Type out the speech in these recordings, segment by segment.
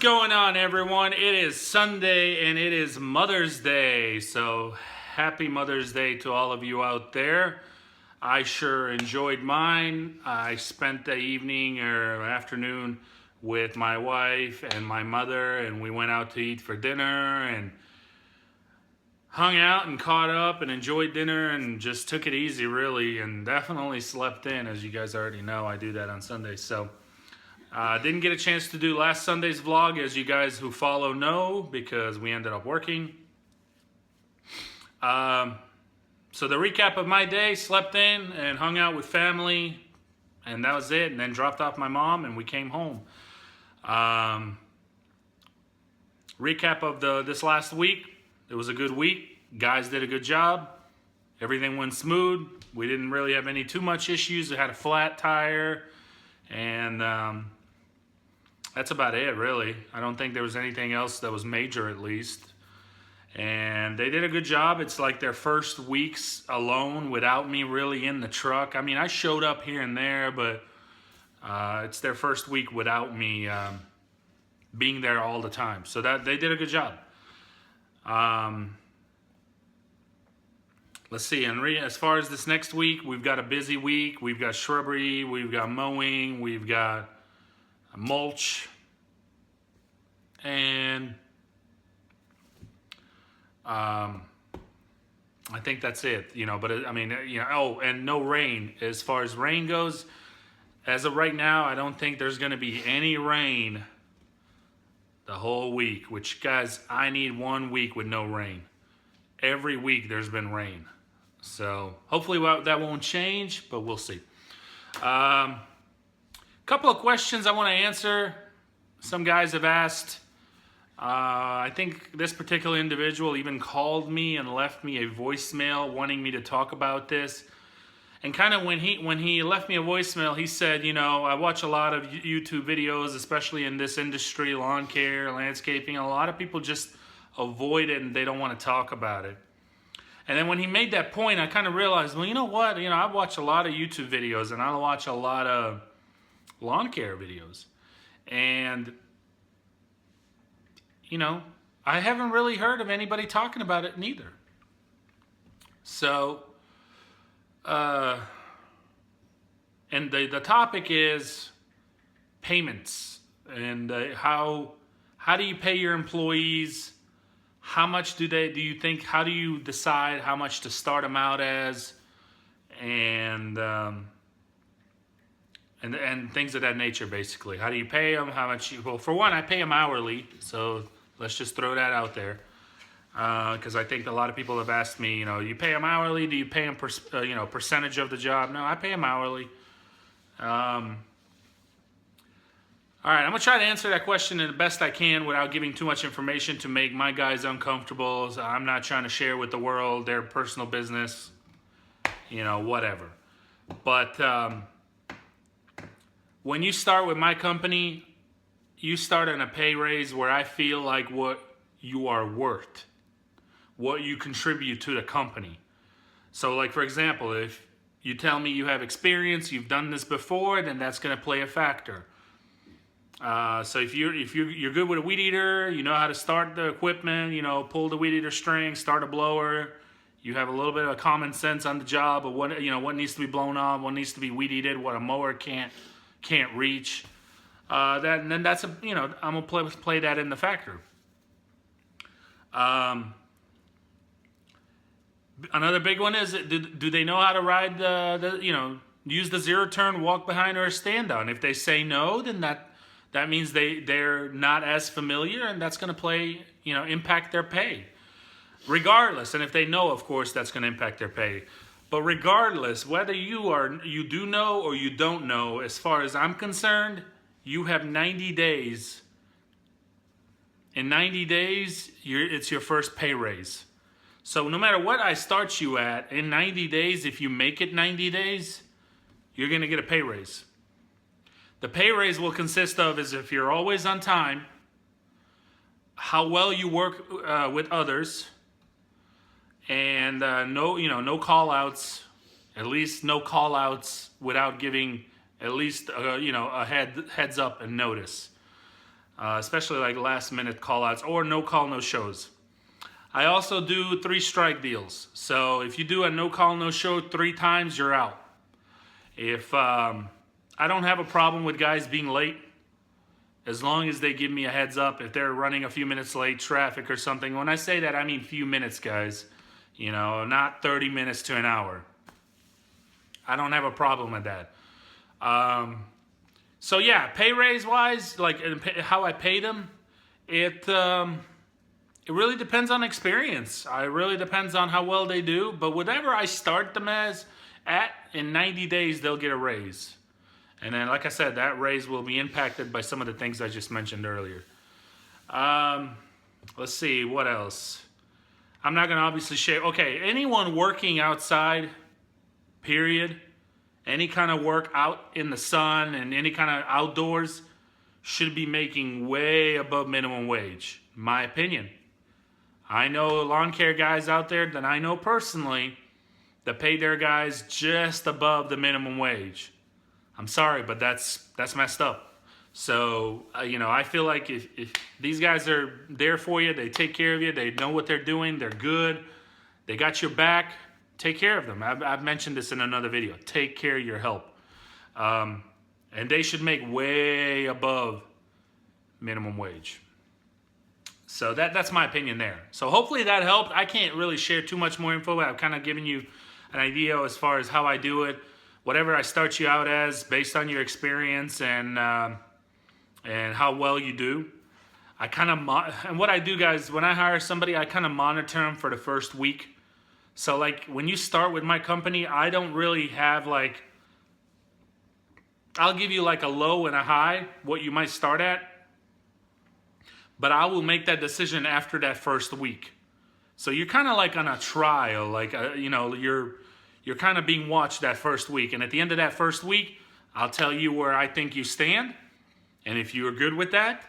going on, everyone? It is Sunday and it is Mother's Day. So happy Mother's Day to all of you out there. I sure enjoyed mine. I spent the evening or afternoon with my wife and my mother, and we went out to eat for dinner and hung out and caught up and enjoyed dinner and just took it easy, really, and definitely slept in. As you guys already know, I do that on Sundays. So didn't get a chance to do last Sunday's vlog, as you guys who follow know, because we ended up working. So the recap of my day: slept in and hung out with family, and that was it. And then dropped off my mom and we came home. Recap of this last week: it was a good week. Guys did a good job. Everything went smooth. We didn't really have too much issues. We had a flat tire, and that's about it, really. I don't think there was anything else that was major, at least. And they did a good job. It's like their first weeks alone without me really in the truck. I mean, I showed up here and there, but it's their first week without me being there all the time. So that they did a good job. Let's see, and as far as this next week, we've got a busy week. We've got shrubbery, we've got mowing, we've got mulch, and I think that's it, but I mean, oh, and no rain. As far as rain goes, as of right now, I don't think there's going to be any rain the whole week, which, guys, I need 1 week with no rain. Every week there's been rain. So hopefully that won't change, but we'll see. Couple of questions I want to answer. Some guys have asked. I think this particular individual even called me and left me a voicemail wanting me to talk about this. And kind of when he left me a voicemail, he said, I watch a lot of YouTube videos, especially in this industry, lawn care, landscaping. A lot of people just avoid it and they don't want to talk about it. And then when he made that point, I kind of realized, well, you know what? I watch a lot of YouTube videos and I watch a lot of lawn care videos. And, I haven't really heard of anybody talking about it neither. So, and the topic is payments and how do you pay your employees? How much do you think? How do you decide how much to start them out as, and things of that nature, basically. How do you pay them? How much? Well, for one, I pay them hourly, so let's just throw that out there, because I think a lot of people have asked me, you pay them hourly? Do you pay them percentage of the job? No, I pay them hourly. All right, I'm going to try to answer that question the best I can without giving too much information to make my guys uncomfortable. So I'm not trying to share with the world their personal business, whatever. But when you start with my company, you start on a pay raise where I feel like what you are worth, what you contribute to the company. So, like, for example, if you tell me you have experience, you've done this before, then that's going to play a factor. So if you're good with a weed eater, you know how to start the equipment, pull the weed eater string, start a blower, you have a little bit of common sense on the job of what needs to be blown off, what needs to be weed eated, what a mower can't reach. Then that's I'm gonna play that in the factor. Another big one is, do they know how to ride use the zero turn, walk behind, or stand down? If they say no, then that means they're not as familiar, and that's going to impact their pay. Regardless, and if they know, of course, that's going to impact their pay. But regardless, whether you do know or you don't know, as far as I'm concerned, you have 90 days. In 90 days, it's your first pay raise. So no matter what I start you at, in 90 days, if you make it 90 days, you're going to get a pay raise. The pay raise will consist of is if you're always on time, how well you work with others, and no call outs, at least no call outs without giving at least a heads up and notice. especially like last minute call outs or no call, no shows. I also do 3 strike deals. So if you do a no call, no show 3 times, you're out. If I don't have a problem with guys being late, as long as they give me a heads up. If they're running a few minutes late, traffic or something. When I say that, I mean few minutes, guys. You know, not 30 minutes to an hour. I don't have a problem with that. So yeah, pay raise wise, like how I pay them, it really depends on experience. It really depends on how well they do. But whatever I start them at, in 90 days, they'll get a raise. And then, like I said, that raise will be impacted by some of the things I just mentioned earlier. Let's see, what else? I'm not going to obviously share. Okay, anyone working outside, period, any kind of work out in the sun and any kind of outdoors should be making way above minimum wage, my opinion. I know lawn care guys out there that I know personally that pay their guys just above the minimum wage. I'm sorry, but that's messed up. So, you know, I feel like if these guys are there for you, they take care of you, they know what they're doing, they're good, they got your back, take care of them. I've mentioned this in another video. Take care of your help. And they should make way above minimum wage. So that's my opinion there. So hopefully that helped. I can't really share too much more info, but I've kind of given you an idea as far as how I do it. Whatever I start you out as, based on your experience and how well you do. I kind of and what I do, guys, when I hire somebody, I kind of monitor them for the first week. So like when you start with my company, I don't really have like, I'll give you like a low and a high, what you might start at, but I will make that decision after that first week. So you're kind of like on a trial, like you know, you're kind of being watched that first week. And at the end of that first week, I'll tell you where I think you stand. And if you're good with that,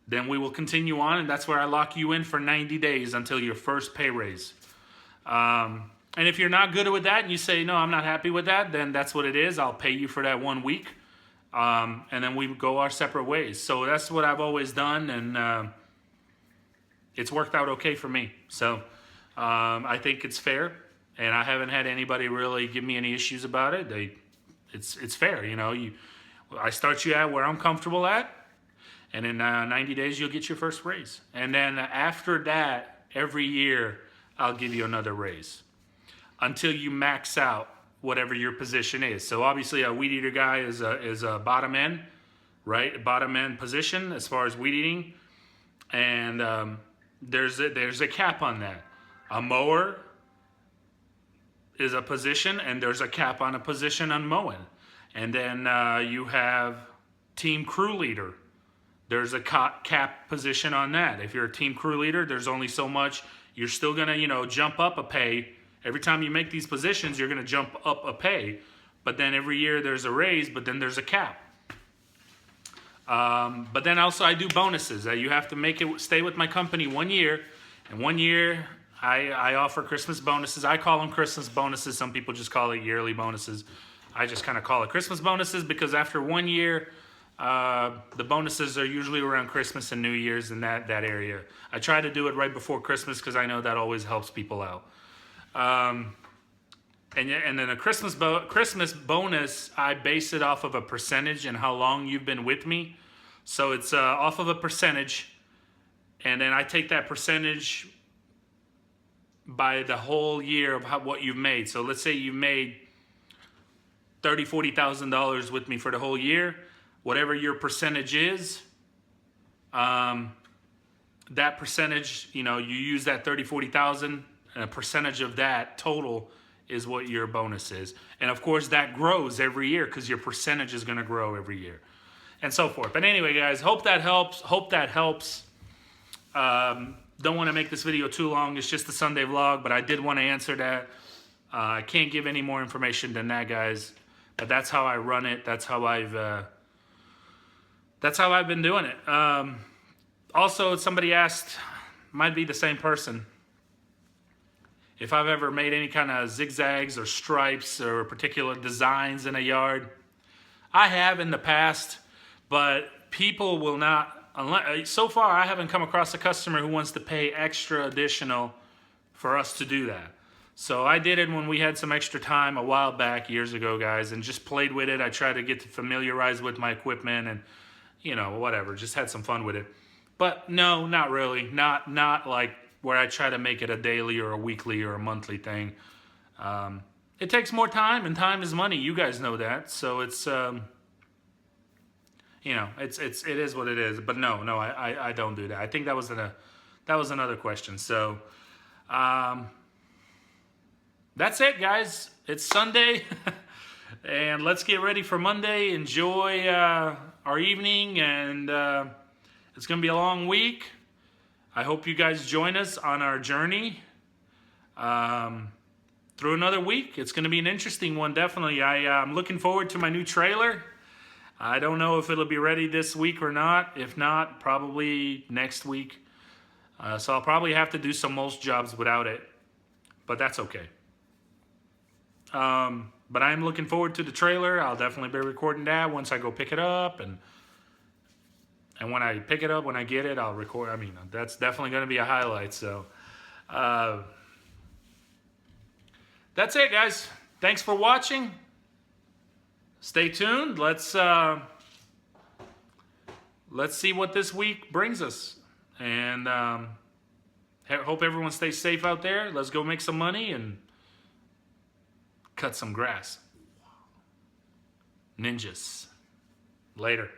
then we will continue on. And that's where I lock you in for 90 days until your first pay raise. And if you're not good with that and you say, no, I'm not happy with that, then that's what it is. I'll pay you for that 1 week. And then we go our separate ways. So that's what I've always done. And it's worked out okay for me. So I think it's fair. And I haven't had anybody really give me any issues about it. It's fair, you know. I start you at where I'm comfortable at, and in 90 days you'll get your first raise. And then after that, every year I'll give you another raise until you max out whatever your position is. So obviously a weed eater guy is a bottom end, right? Bottom end position as far as weed eating, and there's a cap on that. A mower is a position, and there's a cap on a position on mowing. And then you have team crew leader. There's a cap position on that. If you're a team crew leader, there's only so much. You're still gonna, you know, jump up a pay. Every time you make these positions, you're gonna jump up a pay. But then every year there's a raise, but then there's a cap. But then also I do bonuses. You have to make it stay with my company 1 year. And 1 year, I offer Christmas bonuses. I call them Christmas bonuses. Some people just call it yearly bonuses. I just kind of call it Christmas bonuses because after 1 year, the bonuses are usually around Christmas and New Year's in that area. I try to do it right before Christmas because I know that always helps people out. And then a Christmas bonus, I base it off of a percentage and how long you've been with me. So it's off of a percentage, and then I take that percentage by the whole year of what you've made. So let's say you've made $30,000, $40,000 with me for the whole year. Whatever your percentage is, that percentage, you know, you use that 30, 40,000, and a percentage of that total is what your bonus is. And of course that grows every year because your percentage is going to grow every year and so forth. But anyway, guys, hope that helps. Don't want to make this video too long. It's just a Sunday vlog, but I did want to answer that. I can't give any more information than that, guys. But that's how I run it. That's how I've been doing it. Also, somebody asked, might be the same person, if I've ever made any kind of zigzags or stripes or particular designs in a yard. I have in the past, but people will not So far, I haven't come across a customer who wants to pay extra additional for us to do that. So I did it when we had some extra time a while back, years ago, guys, and just played with it. I tried to get familiarized with my equipment and, whatever, just had some fun with it. But no, not really. Not like where I try to make it a daily or a weekly or a monthly thing. It takes more time, and time is money. You guys know that. So it's, it is what it is. But no, I don't do that. I think that was another question. So, that's it, guys. It's Sunday, and let's get ready for Monday. Enjoy our evening, and it's going to be a long week. I hope you guys join us on our journey through another week. It's going to be an interesting one, definitely. I'm looking forward to my new trailer. I don't know if it'll be ready this week or not. If not, probably next week. So I'll probably have to do some mulch jobs without it, but that's okay. But I'm looking forward to the trailer. I'll definitely be recording that once I go pick it up, and when I pick it up, when I get it, I'll record. I mean, that's definitely going to be a highlight. So, that's it, guys. Thanks for watching. Stay tuned. Let's see what this week brings us, and hope everyone stays safe out there. Let's go make some money and cut some grass. Ninjas. Later.